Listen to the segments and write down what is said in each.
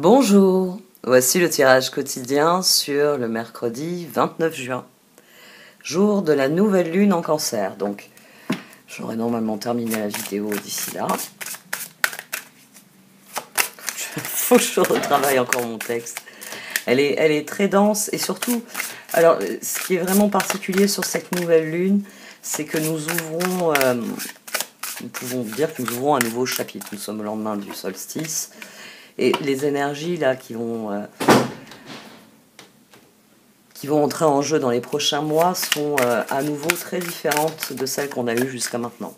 Bonjour, voici le tirage quotidien sur le mercredi 29 juin, jour de la nouvelle lune en cancer. Donc, j'aurai normalement terminé la vidéo d'ici là. Faut que je retravaille encore mon texte. Elle est très dense et surtout, alors, ce qui est vraiment particulier sur cette nouvelle lune, c'est que nous pouvons dire que nous ouvrons un nouveau chapitre. Nous sommes au lendemain du solstice. Et les énergies là qui vont entrer en jeu dans les prochains mois sont à nouveau très différentes de celles qu'on a eues jusqu'à maintenant.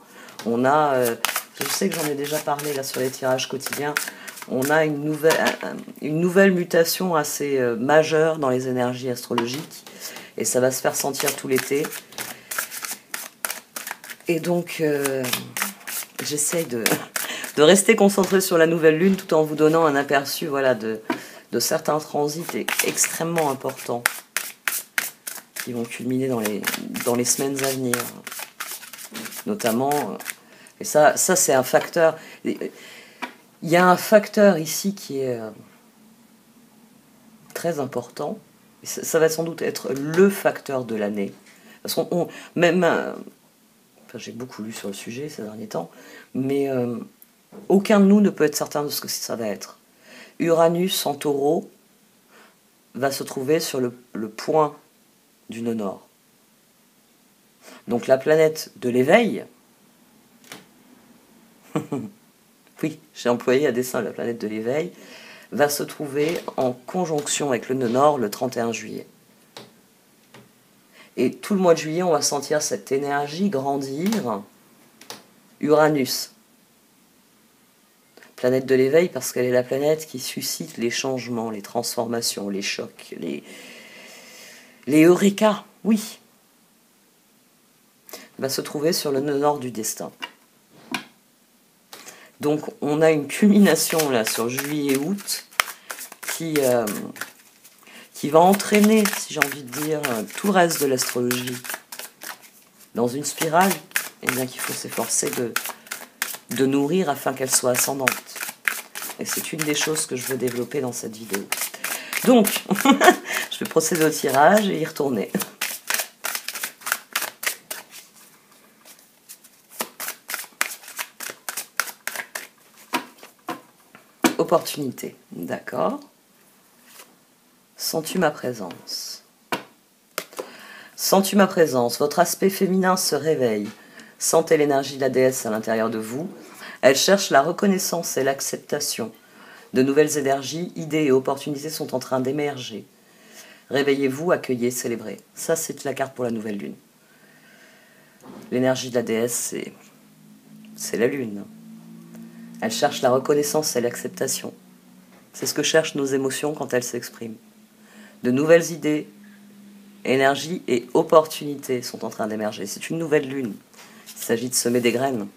On a, je sais que j'en ai déjà parlé là sur les tirages quotidiens, on a une nouvelle mutation assez majeure dans les énergies astrologiques et ça va se faire sentir tout l'été. Et donc j'essaye de rester concentré sur la nouvelle lune tout en vous donnant un aperçu voilà, de certains transits extrêmement importants qui vont culminer dans les semaines à venir. Notamment, et ça c'est un facteur, il y a un facteur ici qui est très important, et ça va sans doute être le facteur de l'année. Parce qu'on, même, j'ai beaucoup lu sur le sujet ces derniers temps, mais aucun de nous ne peut être certain de ce que ça va être. Uranus en Taureau va se trouver sur le point du nœud nord. Donc la planète de l'éveil, oui, j'ai employé à dessein la planète de l'éveil, va se trouver en conjonction avec le nœud nord le 31 juillet. Et tout le mois de juillet, on va sentir cette énergie grandir. Uranus, planète de l'éveil, parce qu'elle est la planète qui suscite les changements, les transformations, les chocs, les eureka, oui. Elle va se trouver sur le nœud nord du destin. Donc on a une culmination là sur juillet-août qui va entraîner, si j'ai envie de dire, tout le reste de l'astrologie dans une spirale qu'il faut s'efforcer de nourrir afin qu'elle soit ascendante. Et c'est une des choses que je veux développer dans cette vidéo. Donc, je vais procéder au tirage et y retourner. Opportunité, d'accord. Sens-tu ma présence? Sens-tu ma présence? Votre aspect féminin se réveille. Sentez l'énergie de la déesse à l'intérieur de vous. Elle cherche la reconnaissance et l'acceptation. De nouvelles énergies, idées et opportunités sont en train d'émerger. Réveillez-vous, accueillez, célébrez. Ça, c'est la carte pour la nouvelle lune. L'énergie de la déesse, c'est la lune. Elle cherche la reconnaissance et l'acceptation. C'est ce que cherchent nos émotions quand elles s'expriment. De nouvelles idées, énergies et opportunités sont en train d'émerger. C'est une nouvelle lune. Il s'agit de semer des graines.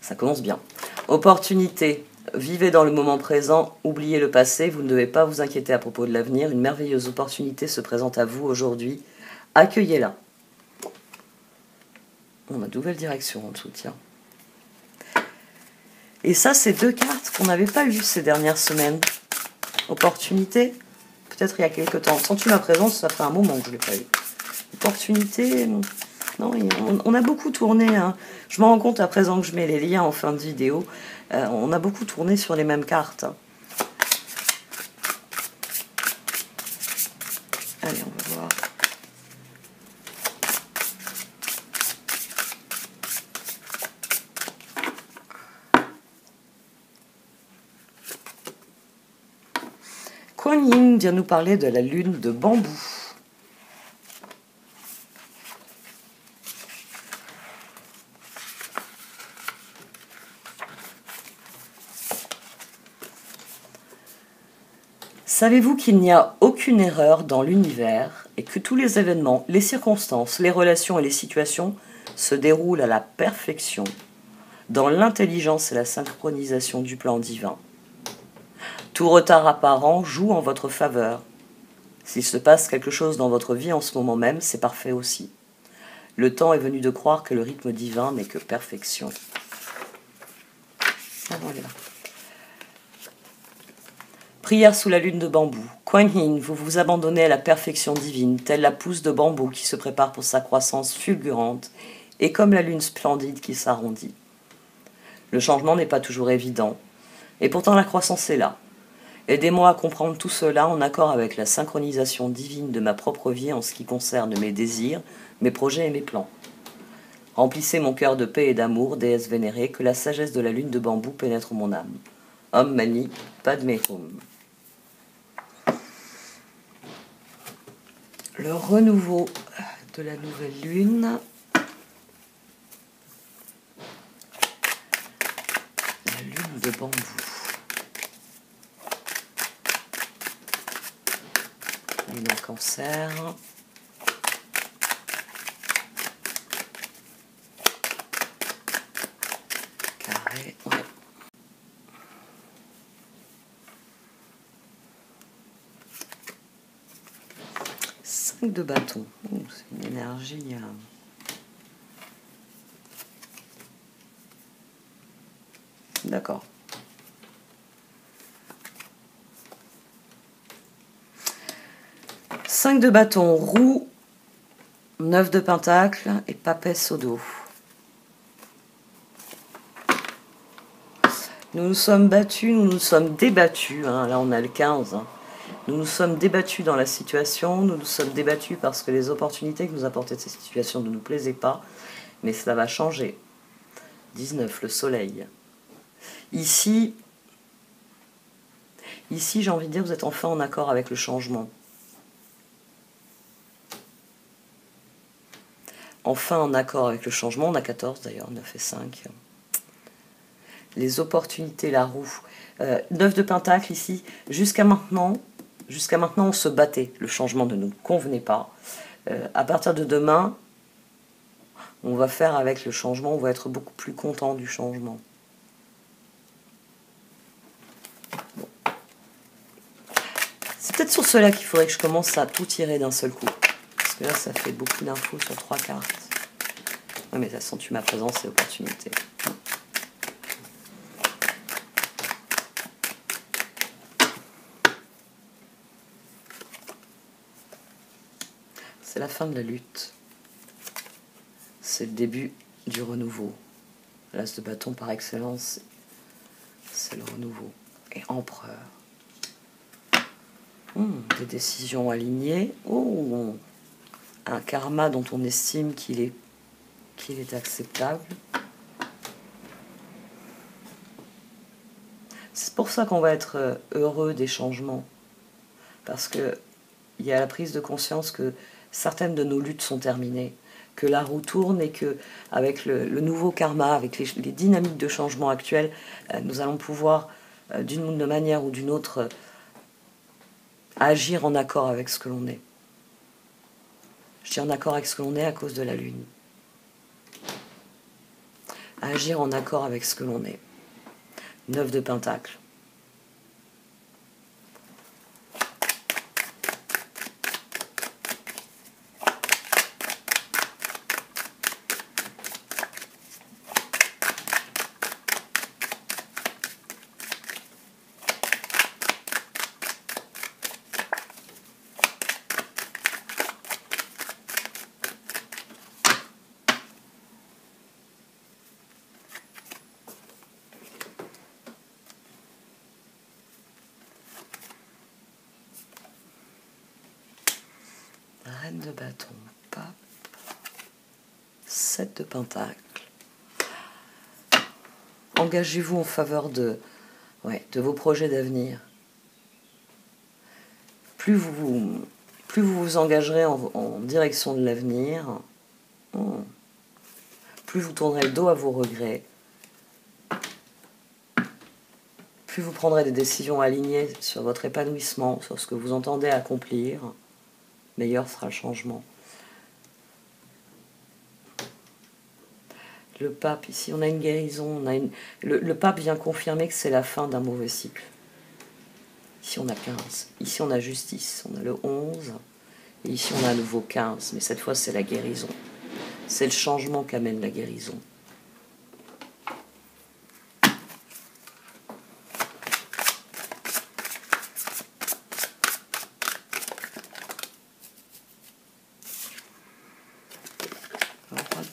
Ça commence bien. Opportunité. Vivez dans le moment présent, oubliez le passé, vous ne devez pas vous inquiéter à propos de l'avenir. Une merveilleuse opportunité se présente à vous aujourd'hui. Accueillez-la. On a de nouvelles directions en dessous, tiens. Et ça, c'est deux cartes qu'on n'avait pas eues ces dernières semaines. Opportunité, peut-être il y a quelques temps. Sens-tu ma présence, ça fait un moment que je ne l'ai pas eu. Opportunité, non, on a beaucoup tourné. Hein. Je me rends compte à présent que je mets les liens en fin de vidéo. On a beaucoup tourné sur les mêmes cartes. Hein. Allez, on va voir. Kuan Yin vient nous parler de la lune de bambou. Savez-vous qu'il n'y a aucune erreur dans l'univers et que tous les événements, les circonstances, les relations et les situations se déroulent à la perfection, dans l'intelligence et la synchronisation du plan divin. Tout retard apparent joue en votre faveur. S'il se passe quelque chose dans votre vie en ce moment même, c'est parfait aussi. Le temps est venu de croire que le rythme divin n'est que perfection. Ah, voilà. Prière sous la lune de bambou. Kuan Yin, vous vous abandonnez à la perfection divine, telle la pousse de bambou qui se prépare pour sa croissance fulgurante, et comme la lune splendide qui s'arrondit. Le changement n'est pas toujours évident, et pourtant la croissance est là. Aidez-moi à comprendre tout cela en accord avec la synchronisation divine de ma propre vie en ce qui concerne mes désirs, mes projets et mes plans. Remplissez mon cœur de paix et d'amour, déesse vénérée, que la sagesse de la lune de bambou pénètre mon âme. Om Mani Padme Hum. Le renouveau de la nouvelle lune. La lune de bambou. Lune en Cancer. Carré, ouais. De bâton. C'est une énergie. D'accord. 5 de bâton, roue, 9 de pentacle et papesse au dos. Nous nous sommes battus, nous nous sommes débattus. Hein. Là, on a le 15. Hein. Nous nous sommes débattus dans la situation, nous nous sommes débattus parce que les opportunités que nous apportaient cette situation ne nous plaisaient pas, mais cela va changer. 19, le soleil. Ici, j'ai envie de dire, vous êtes enfin en accord avec le changement. Enfin en accord avec le changement, on a 14 d'ailleurs, 9 et 5. Les opportunités, la roue. 9 de pentacle ici, jusqu'à maintenant, on se battait. Le changement ne nous convenait pas. À partir de demain, on va faire avec le changement, on va être beaucoup plus content du changement. Bon. C'est peut-être sur cela qu'il faudrait que je commence à tout tirer d'un seul coup. Parce que là, ça fait beaucoup d'infos sur 3 cartes. Oui, mais ça accentue ma présence et opportunité. C'est la fin de la lutte. C'est le début du renouveau. L'as de bâton par excellence, c'est le renouveau. Et empereur. Des décisions alignées. Oh, un karma dont on estime qu'il est acceptable. C'est pour ça qu'on va être heureux des changements. Parce qu'il y a la prise de conscience que certaines de nos luttes sont terminées, que la roue tourne et que avec le nouveau karma, avec les dynamiques de changement actuelles, nous allons pouvoir, d'une manière ou d'une autre, agir en accord avec ce que l'on est. Je dis en accord avec ce que l'on est à cause de la lune. Agir en accord avec ce que l'on est. 9 de pentacle. Reine de bâton, pape, 7 de pentacle. Engagez-vous en faveur de vos projets d'avenir. Plus vous vous engagerez en direction de l'avenir, plus vous tournerez le dos à vos regrets, plus vous prendrez des décisions alignées sur votre épanouissement, sur ce que vous entendez accomplir, meilleur sera le changement. Le pape, ici on a une guérison, le pape vient confirmer que c'est la fin d'un mauvais cycle. Ici on a 15, ici on a justice, on a le 11, et ici on a à nouveau 15, mais cette fois c'est la guérison. C'est le changement qu'amène la guérison.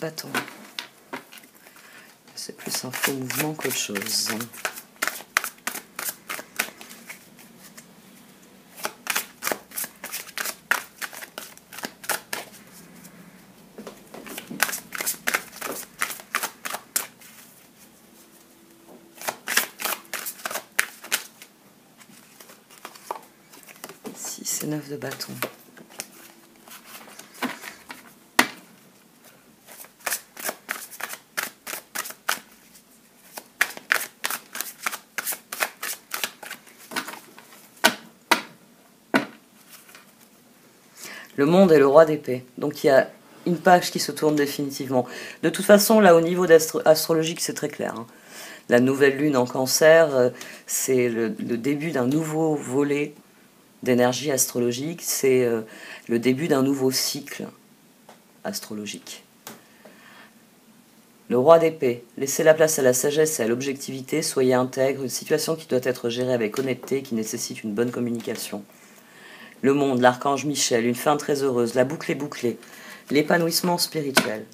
bâton. C'est plus un faux mouvement qu'autre chose. 6 et 9 de bâton. Le monde est le roi d'épée. Donc il y a une page qui se tourne définitivement. De toute façon, là, au niveau astrologique, c'est très clair. Hein. La nouvelle lune en cancer, c'est le début d'un nouveau volet d'énergie astrologique. C'est le début d'un nouveau cycle astrologique. Le roi d'épée. Laissez la place à la sagesse et à l'objectivité. Soyez intègre. Une situation qui doit être gérée avec honnêteté, qui nécessite une bonne communication. Le monde, l'archange Michel, une fin très heureuse, la boucle est bouclée, l'épanouissement spirituel.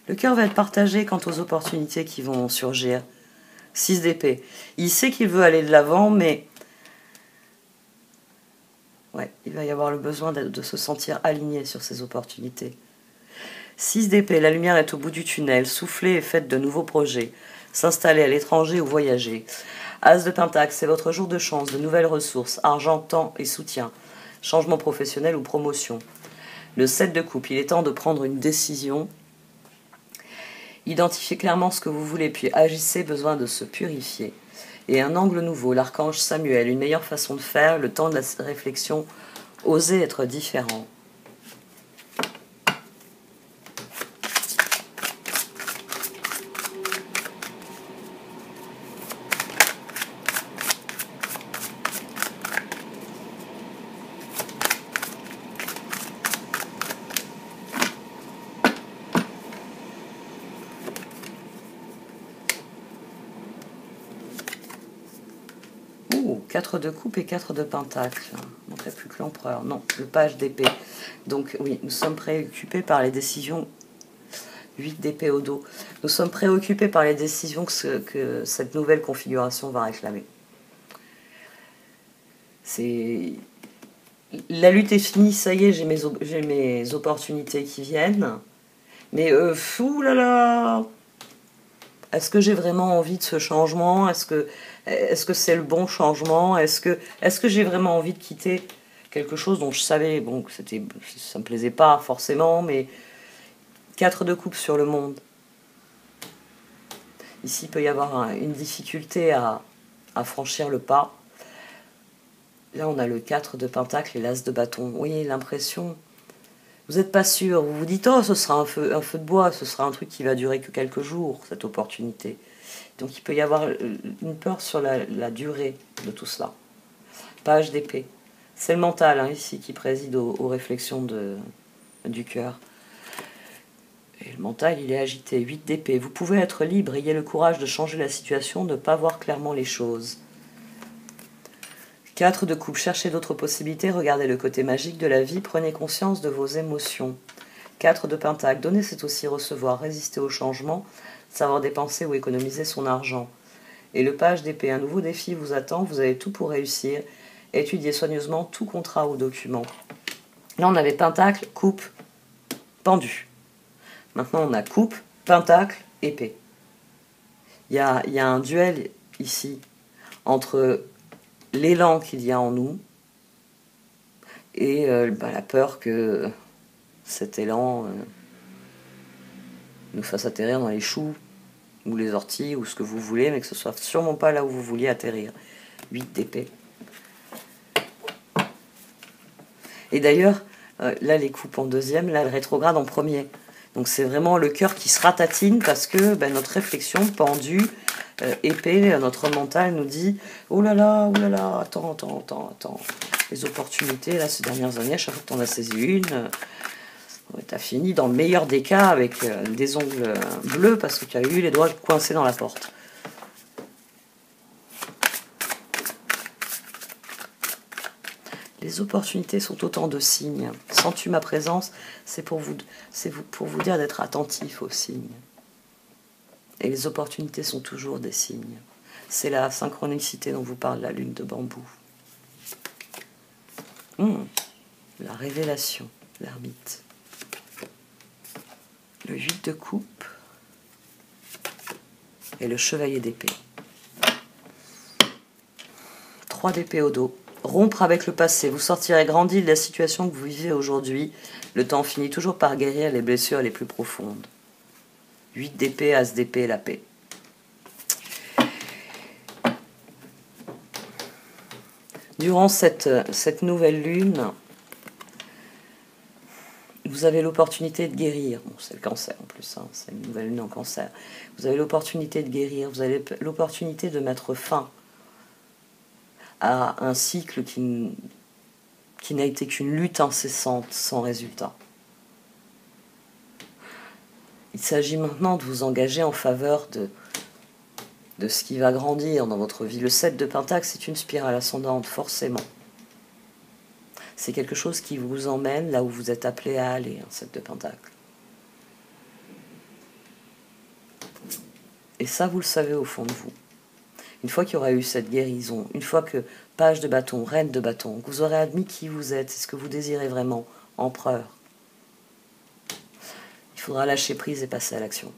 Le cœur va être partagé quant aux opportunités qui vont surgir. 6 d'épée. Il sait qu'il veut aller de l'avant, mais ouais, il va y avoir le besoin de se sentir aligné sur ces opportunités. 6 d'épée. La lumière est au bout du tunnel. Soufflez et faites de nouveaux projets. S'installer à l'étranger ou voyager. As de pentacle, c'est votre jour de chance, de nouvelles ressources, argent, temps et soutien. Changement professionnel ou promotion. Le 7 de coupe, il est temps de prendre une décision. Identifiez clairement ce que vous voulez, puis agissez, besoin de se purifier. Et un angle nouveau, l'archange Samuel, une meilleure façon de faire, le temps de la réflexion, osez être différent. Ouh, 4 de coupe et 4 de pentacle. On ne plus que l'empereur. Non, le page d'épée. Donc oui, nous sommes préoccupés par les décisions. 8 d'épée au dos. Nous sommes préoccupés par les décisions que cette nouvelle configuration va réclamer. La lutte est finie, ça y est, j'ai mes opportunités qui viennent. Mais fou là là! Est-ce que j'ai vraiment envie de ce changement? Est-ce que c'est le bon changement? Est-ce que j'ai vraiment envie de quitter quelque chose dont je savais, bon, que ça me plaisait pas forcément, mais 4 de coupe sur le monde. Ici, il peut y avoir une difficulté à franchir le pas. Là, on a le 4 de pentacle et l'as de bâton. Oui, l'impression... Vous n'êtes pas sûr. Vous vous dites, oh, ce sera un feu de bois, ce sera un truc qui va durer que quelques jours, cette opportunité. Donc, il peut y avoir une peur sur la durée de tout cela. Page d'épée. C'est le mental, hein, ici, qui préside aux réflexions du cœur. Et le mental, il est agité. 8 d'épée. Vous pouvez être libre, ayez le courage de changer la situation, de ne pas voir clairement les choses. 4 de coupe, cherchez d'autres possibilités, regardez le côté magique de la vie, prenez conscience de vos émotions. 4 de pentacle, donner c'est aussi recevoir, résister au changement, savoir dépenser ou économiser son argent. Et le page d'épée, un nouveau défi vous attend, vous avez tout pour réussir, étudiez soigneusement tout contrat ou document. Là on avait pentacle, coupe, pendu. Maintenant on a coupe, pentacle, épée. Il y a un duel ici entre l'élan qu'il y a en nous et la peur que cet élan nous fasse atterrir dans les choux ou les orties ou ce que vous voulez, mais que ce soit sûrement pas là où vous vouliez atterrir. 8 d'épée. Et d'ailleurs, là, les coupes en deuxième, là, le rétrograde en premier. Donc c'est vraiment le cœur qui se ratatine parce que notre réflexion pendue, épée, notre mental nous dit « Oh là là, attends. Les opportunités, là, ces dernières années, à chaque fois que tu en as saisi une, tu as fini dans le meilleur des cas avec des ongles bleus parce que tu as eu les doigts coincés dans la porte. » Les opportunités sont autant de signes. Sens-tu ma présence? C'est pour vous dire d'être attentif aux signes. Et les opportunités sont toujours des signes. C'est la synchronicité dont vous parle la lune de bambou. La révélation, l'ermite. Le 8 de coupe et le chevalier d'épée. 3 d'épée au dos. Rompre avec le passé. Vous sortirez grandi de la situation que vous vivez aujourd'hui. Le temps finit toujours par guérir les blessures les plus profondes. 8 d'épée, as d'épée, la paix. Durant cette nouvelle lune, vous avez l'opportunité de guérir. Bon, c'est le cancer en plus, hein, c'est une nouvelle lune en cancer. Vous avez l'opportunité de guérir, vous avez l'opportunité de mettre fin à un cycle qui n'a été qu'une lutte incessante sans résultat. Il s'agit maintenant de vous engager en faveur de ce qui va grandir dans votre vie. Le 7 de Pentacle, c'est une spirale ascendante, forcément. C'est quelque chose qui vous emmène là où vous êtes appelé à aller, un 7 de Pentacle. Et ça, vous le savez au fond de vous. Une fois qu'il y aura eu cette guérison, une fois que page de bâton, reine de bâton, que vous aurez admis qui vous êtes, c'est ce que vous désirez vraiment, empereur, il faudra lâcher prise et passer à l'action.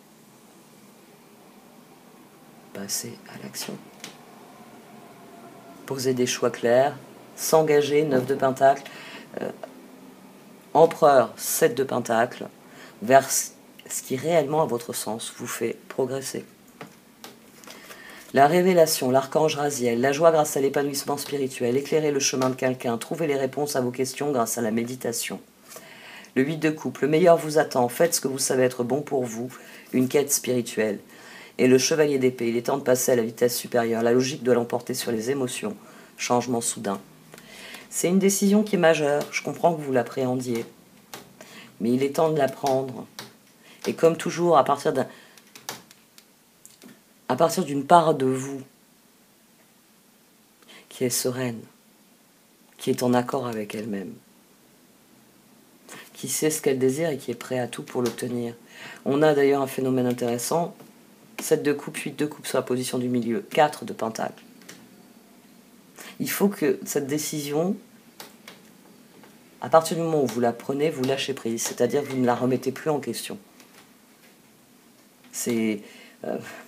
Passer à l'action. Poser des choix clairs, s'engager, 9 de Pentacle, empereur, 7 de Pentacle, vers ce qui réellement, à votre sens, vous fait progresser. La révélation, l'archange Raziel, la joie grâce à l'épanouissement spirituel, éclairer le chemin de quelqu'un, trouver les réponses à vos questions grâce à la méditation. Le 8 de coupe, le meilleur vous attend, faites ce que vous savez être bon pour vous, une quête spirituelle. Et le chevalier d'épée, il est temps de passer à la vitesse supérieure, la logique doit l'emporter sur les émotions, changement soudain. C'est une décision qui est majeure, je comprends que vous l'appréhendiez, mais il est temps de la prendre. Et comme toujours, à partir d'une part de vous qui est sereine, qui est en accord avec elle-même, qui sait ce qu'elle désire et qui est prêt à tout pour l'obtenir. On a d'ailleurs un phénomène intéressant, 7 de coupe, 8 de coupe sur la position du milieu, 4 de pentacle. Il faut que cette décision, à partir du moment où vous la prenez, vous lâchez prise, c'est-à-dire que vous ne la remettez plus en question. C'est,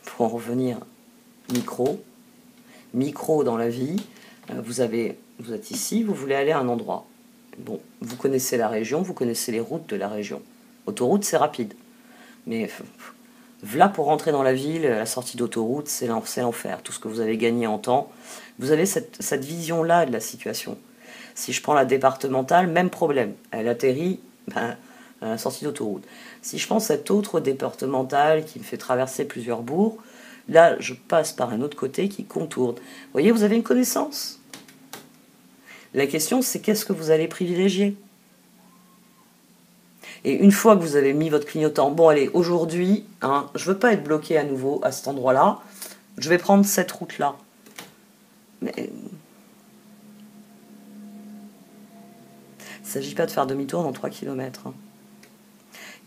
pour en revenir, micro dans la vie, vous êtes ici, vous voulez aller à un endroit. Bon, vous connaissez la région, vous connaissez les routes de la région. Autoroute, c'est rapide. Mais là, pour rentrer dans la ville, la sortie d'autoroute, c'est l'enfer. Tout ce que vous avez gagné en temps. Vous avez cette vision-là de la situation. Si je prends la départementale, même problème. Elle atterrit à la sortie d'autoroute. Si je prends cette autre départementale qui me fait traverser plusieurs bourgs, là, je passe par un autre côté qui contourne. Vous voyez, vous avez une connaissance. La question, c'est qu'est-ce que vous allez privilégier? Et une fois que vous avez mis votre clignotant, bon allez, aujourd'hui, je ne veux pas être bloqué à nouveau à cet endroit-là, je vais prendre cette route-là. Mais il ne s'agit pas de faire demi-tour dans 3 km.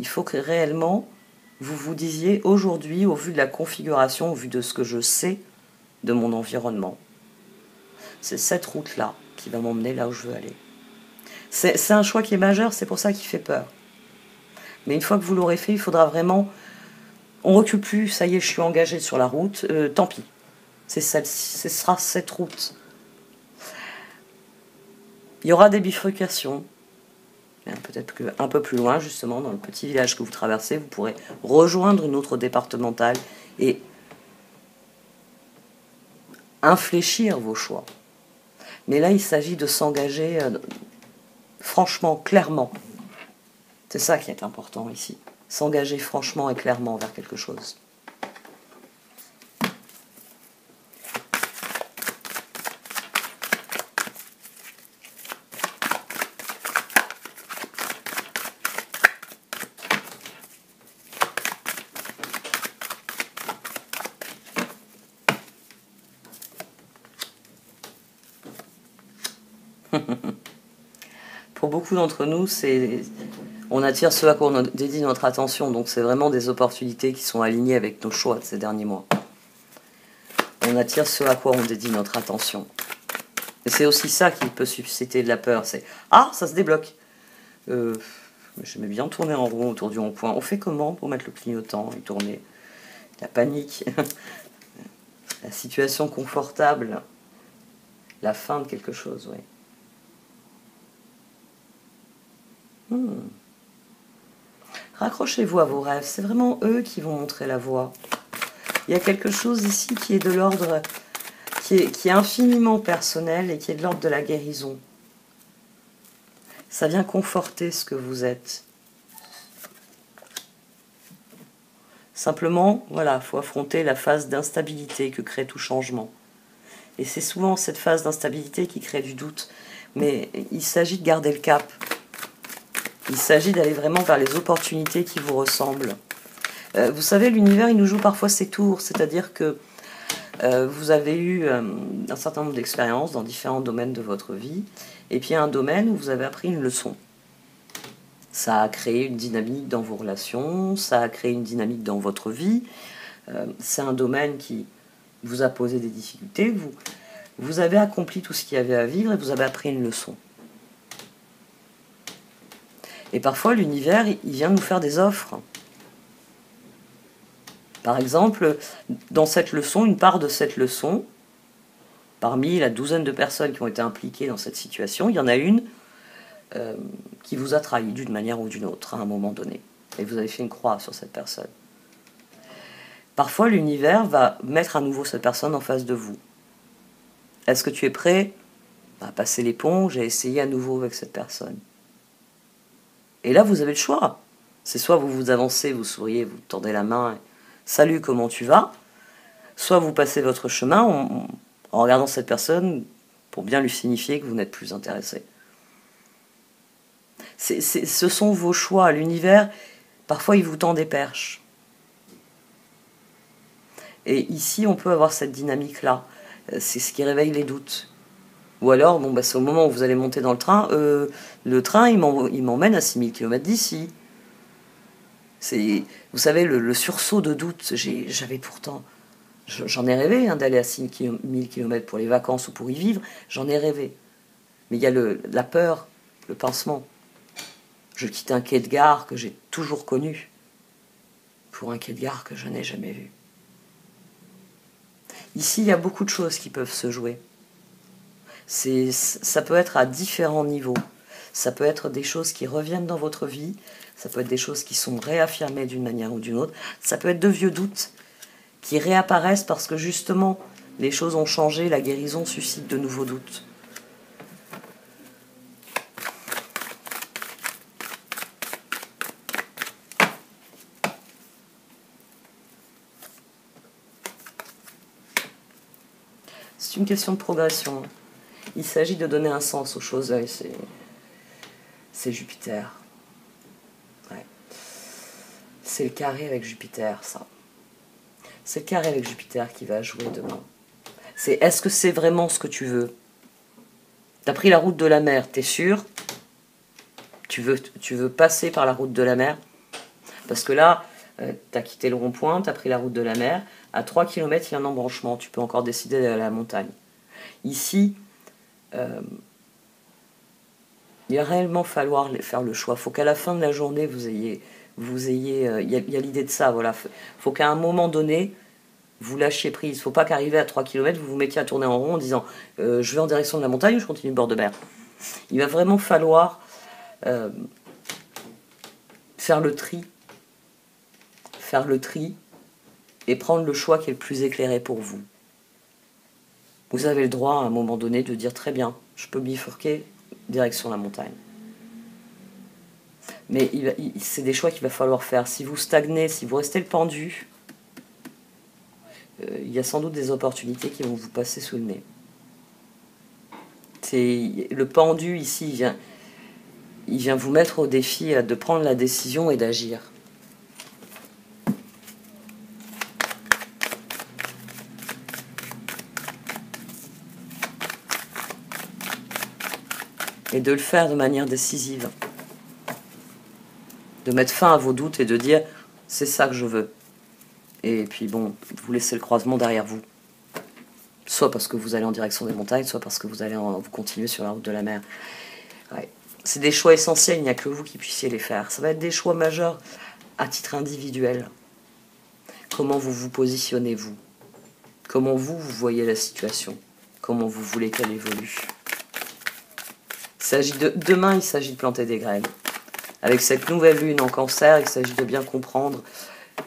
Il faut que réellement, vous vous disiez, aujourd'hui, au vu de la configuration, au vu de ce que je sais de mon environnement, c'est cette route-là qui va m'emmener là où je veux aller. C'est un choix qui est majeur, c'est pour ça qu'il fait peur. Mais une fois que vous l'aurez fait, il faudra vraiment... On ne recule plus, ça y est, je suis engagé sur la route, tant pis. Ce sera cette route. Il y aura des bifurcations. Peut-être qu'un peu plus loin, justement, dans le petit village que vous traversez, vous pourrez rejoindre une autre départementale et infléchir vos choix. Mais là, il s'agit de s'engager franchement, clairement. C'est ça qui est important ici. S'engager franchement et clairement vers quelque chose. Pour beaucoup d'entre nous, on attire ce à quoi on dédie notre attention, donc c'est vraiment des opportunités qui sont alignées avec nos choix de ces derniers mois. On attire ce à quoi on dédie notre attention. Et c'est aussi ça qui peut susciter de la peur, c'est « Ah, ça se débloque !» J'aimais bien tourner en rond autour du rond-point. On fait comment pour mettre le clignotant et tourner? La panique, la situation confortable, la fin de quelque chose, oui. Raccrochez-vous à vos rêves, c'est vraiment eux qui vont montrer la voie. Il y a quelque chose ici qui est de l'ordre, qui est infiniment personnel et qui est de l'ordre de la guérison. Ça vient conforter ce que vous êtes. Simplement, voilà, il faut affronter la phase d'instabilité que crée tout changement. Et c'est souvent cette phase d'instabilité qui crée du doute. Mais il s'agit de garder le cap. Il s'agit d'aller vraiment vers les opportunités qui vous ressemblent. Vous savez, l'univers, il nous joue parfois ses tours. C'est-à-dire que vous avez eu un certain nombre d'expériences dans différents domaines de votre vie. Et puis il y a un domaine où vous avez appris une leçon. Ça a créé une dynamique dans vos relations, ça a créé une dynamique dans votre vie. C'est un domaine qui vous a posé des difficultés. Vous avez accompli tout ce qu'il y avait à vivre et vous avez appris une leçon. Et parfois, l'univers, il vient nous faire des offres. Par exemple, dans cette leçon, une part de cette leçon, parmi la douzaine de personnes qui ont été impliquées dans cette situation, il y en a une qui vous a trahi d'une manière ou d'une autre à un moment donné. Et vous avez fait une croix sur cette personne. Parfois, l'univers va mettre à nouveau cette personne en face de vous. Est-ce que tu es prêt à passer l'éponge et essayer à nouveau avec cette personne? Et là, vous avez le choix. C'est soit vous vous avancez, vous souriez, vous tendez la main, et, salut, comment tu vas? Soit vous passez votre chemin en regardant cette personne pour bien lui signifier que vous n'êtes plus intéressé. Ce sont vos choix. L'univers, parfois, il vous tend des perches. Et ici, on peut avoir cette dynamique-là. C'est ce qui réveille les doutes. Ou alors, bon, c'est au moment où vous allez monter dans le train, il m'emmène à 6000 km d'ici. Vous savez, le sursaut de doute, j'avais pourtant... J'en ai rêvé d'aller à 6000 km pour les vacances ou pour y vivre, j'en ai rêvé. Mais il y a la peur, le pincement. Je quitte un quai de gare que j'ai toujours connu pour un quai de gare que je n'ai jamais vu. Ici, il y a beaucoup de choses qui peuvent se jouer. Ça peut être à différents niveaux. Ça peut être des choses qui reviennent dans votre vie, ça peut être des choses qui sont réaffirmées d'une manière ou d'une autre, ça peut être de vieux doutes qui réapparaissent parce que justement, les choses ont changé, la guérison suscite de nouveaux doutes. C'est une question de progression. Il s'agit de donner un sens aux choses. C'est Jupiter. Ouais. C'est le carré avec Jupiter, ça. C'est le carré avec Jupiter qui va jouer demain. Est-ce que c'est vraiment ce que tu veux? T'as pris la route de la mer, t'es sûr? Tu veux passer par la route de la mer? Parce que là, t'as quitté le rond-point, t'as pris la route de la mer. À 3 km, il y a un embranchement. Tu peux encore décider d'aller à la montagne. Ici, il va réellement falloir faire le choix. Il faut qu'à la fin de la journée, il y a l'idée de ça. Voilà. Faut qu'à un moment donné, vous lâchiez prise. Il ne faut pas qu'arriver à 3 km, vous vous mettiez à tourner en rond en disant je vais en direction de la montagne ou je continue le bord de mer. Il va vraiment falloir faire le tri et prendre le choix qui est le plus éclairé pour vous. Vous avez le droit à un moment donné de dire très bien, je peux bifurquer direction la montagne. Mais c'est des choix qu'il va falloir faire. Si vous stagnez, si vous restez le pendu, il y a sans doute des opportunités qui vont vous passer sous le nez. Le pendu ici, il vient vous mettre au défi de prendre la décision et d'agir. Et de le faire de manière décisive. De mettre fin à vos doutes et de dire « c'est ça que je veux ». Et puis bon, vous laissez le croisement derrière vous. Soit parce que vous allez en direction des montagnes, soit parce que vous continuez sur la route de la mer. Ouais. C'est des choix essentiels, il n'y a que vous qui puissiez les faire. Ça va être des choix majeurs à titre individuel. Comment vous vous positionnez, vous? Comment vous voyez la situation? Comment vous voulez qu'elle évolue? Demain, il s'agit de planter des graines. Avec cette nouvelle lune en cancer, il s'agit de bien comprendre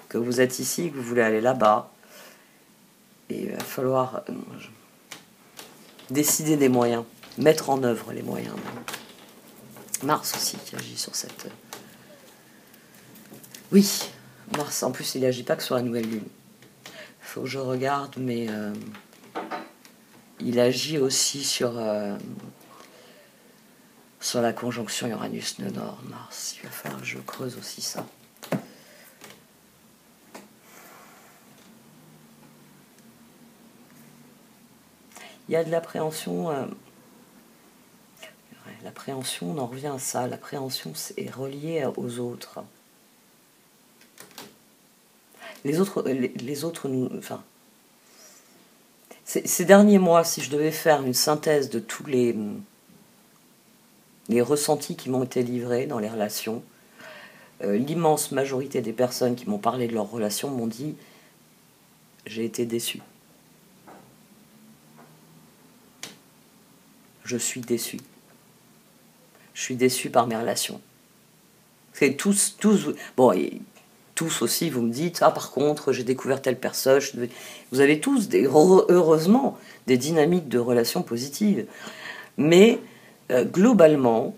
que vous êtes ici, que vous voulez aller là-bas. Et il va falloir décider des moyens, mettre en œuvre les moyens. Mars aussi qui agit sur cette... Oui, Mars, en plus il n'agit pas que sur la nouvelle lune. Il faut que je regarde, mais il agit aussi sur la conjonction Uranus-Nœud Nord, Mars. Il va falloir que je creuse aussi ça. Il y a de l'appréhension. L'appréhension, on en revient à ça. L'appréhension est reliée aux autres. Les autres nous... Enfin, ces derniers mois, si je devais faire une synthèse de tous les ressentis qui m'ont été livrés dans les relations, l'immense majorité des personnes qui m'ont parlé de leurs relations m'ont dit « j'ai été déçu ». Je suis déçu. Je suis déçu par mes relations. C'est tous, bon, et tous aussi, vous me dites, ah par contre, j'ai découvert telle personne. Vous avez tous, heureusement, des dynamiques de relations positives. Mais globalement,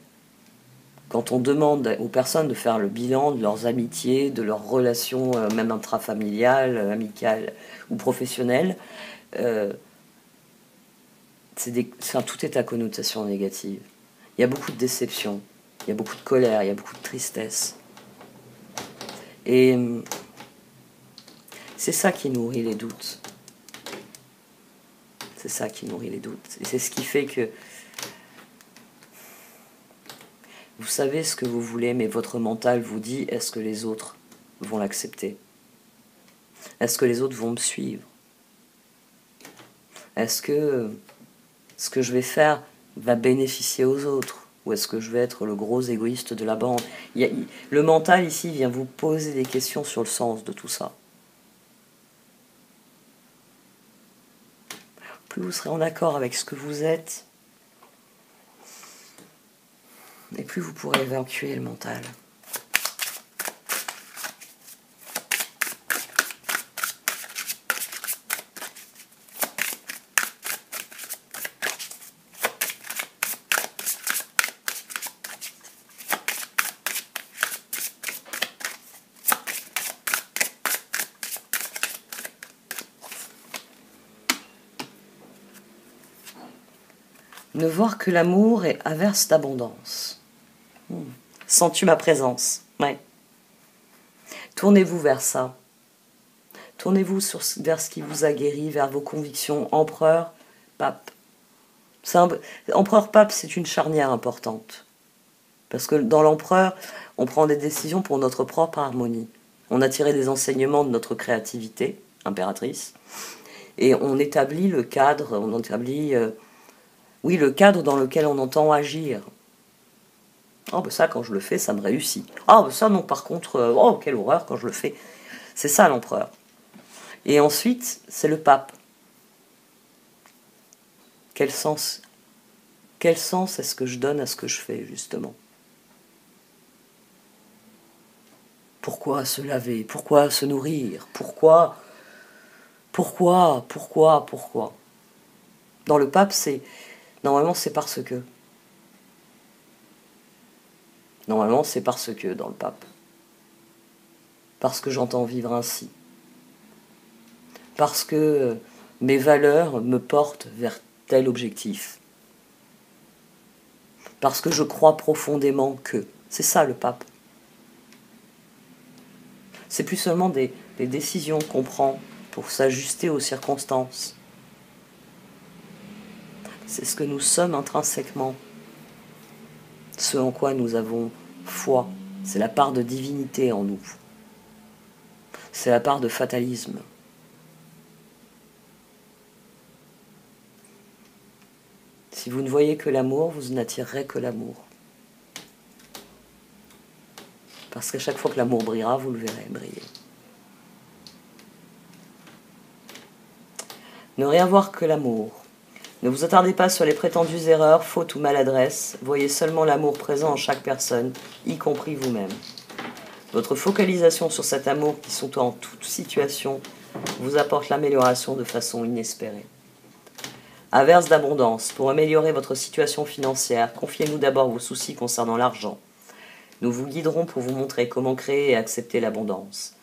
quand on demande aux personnes de faire le bilan de leurs amitiés, de leurs relations, même intrafamiliales, amicales ou professionnelles, tout est à connotation négative. Il y a beaucoup de déception, il y a beaucoup de colère, il y a beaucoup de tristesse. Et c'est ça qui nourrit les doutes. C'est ça qui nourrit les doutes. Et c'est ce qui fait que vous savez ce que vous voulez, mais votre mental vous dit, est-ce que les autres vont l'accepter? Est-ce que les autres vont me suivre? Est-ce que ce que je vais faire va bénéficier aux autres? Ou est-ce que je vais être le gros égoïste de la bande? Le mental ici vient vous poser des questions sur le sens de tout ça. Plus vous serez en accord avec ce que vous êtes, et plus vous pourrez évacuer le mental. Ne voir que l'amour est averse d'abondance. Sens-tu ma présence? Ouais. Tournez-vous vers ça. Tournez-vous vers ce qui vous a guéri, vers vos convictions. Empereur, pape. Empereur-pape, c'est une charnière importante. Parce que dans l'empereur, on prend des décisions pour notre propre harmonie. On a tiré des enseignements de notre créativité, impératrice, et on établit le cadre, le cadre dans lequel on entend agir. Oh, ben ça, quand je le fais, ça me réussit. Ah, ben ça, non, par contre, oh, quelle horreur quand je le fais. C'est ça, l'empereur. Et ensuite, c'est le pape. Quel sens est-ce que je donne à ce que je fais, justement? Pourquoi se laver? Pourquoi se nourrir? Pourquoi? Dans le pape, normalement, c'est parce que. Normalement, c'est parce que dans le pape. Parce que j'entends vivre ainsi. Parce que mes valeurs me portent vers tel objectif. Parce que je crois profondément que. C'est ça le pape. C'est plus seulement des décisions qu'on prend pour s'ajuster aux circonstances. C'est ce que nous sommes intrinsèquement. Ce en quoi nous avons foi. C'est la part de divinité en nous. C'est la part de fatalisme. Si vous ne voyez que l'amour, vous n'attirerez que l'amour. Parce qu'à chaque fois que l'amour brillera, vous le verrez briller. Ne rien voir que l'amour. Ne vous attardez pas sur les prétendues erreurs, fautes ou maladresses. Voyez seulement l'amour présent en chaque personne, y compris vous-même. Votre focalisation sur cet amour qui sont en toute situation vous apporte l'amélioration de façon inespérée. Averse d'abondance. Pour améliorer votre situation financière, confiez-nous d'abord vos soucis concernant l'argent. Nous vous guiderons pour vous montrer comment créer et accepter l'abondance.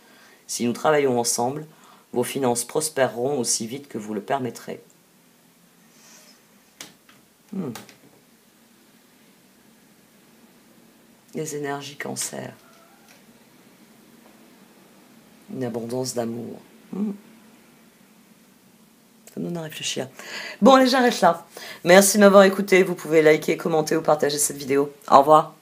Si nous travaillons ensemble, vos finances prospéreront aussi vite que vous le permettrez. Les énergies cancer. Une abondance d'amour. Ça me donne à réfléchir. Bon, allez, j'arrête là. Merci de m'avoir écouté. Vous pouvez liker, commenter ou partager cette vidéo. Au revoir.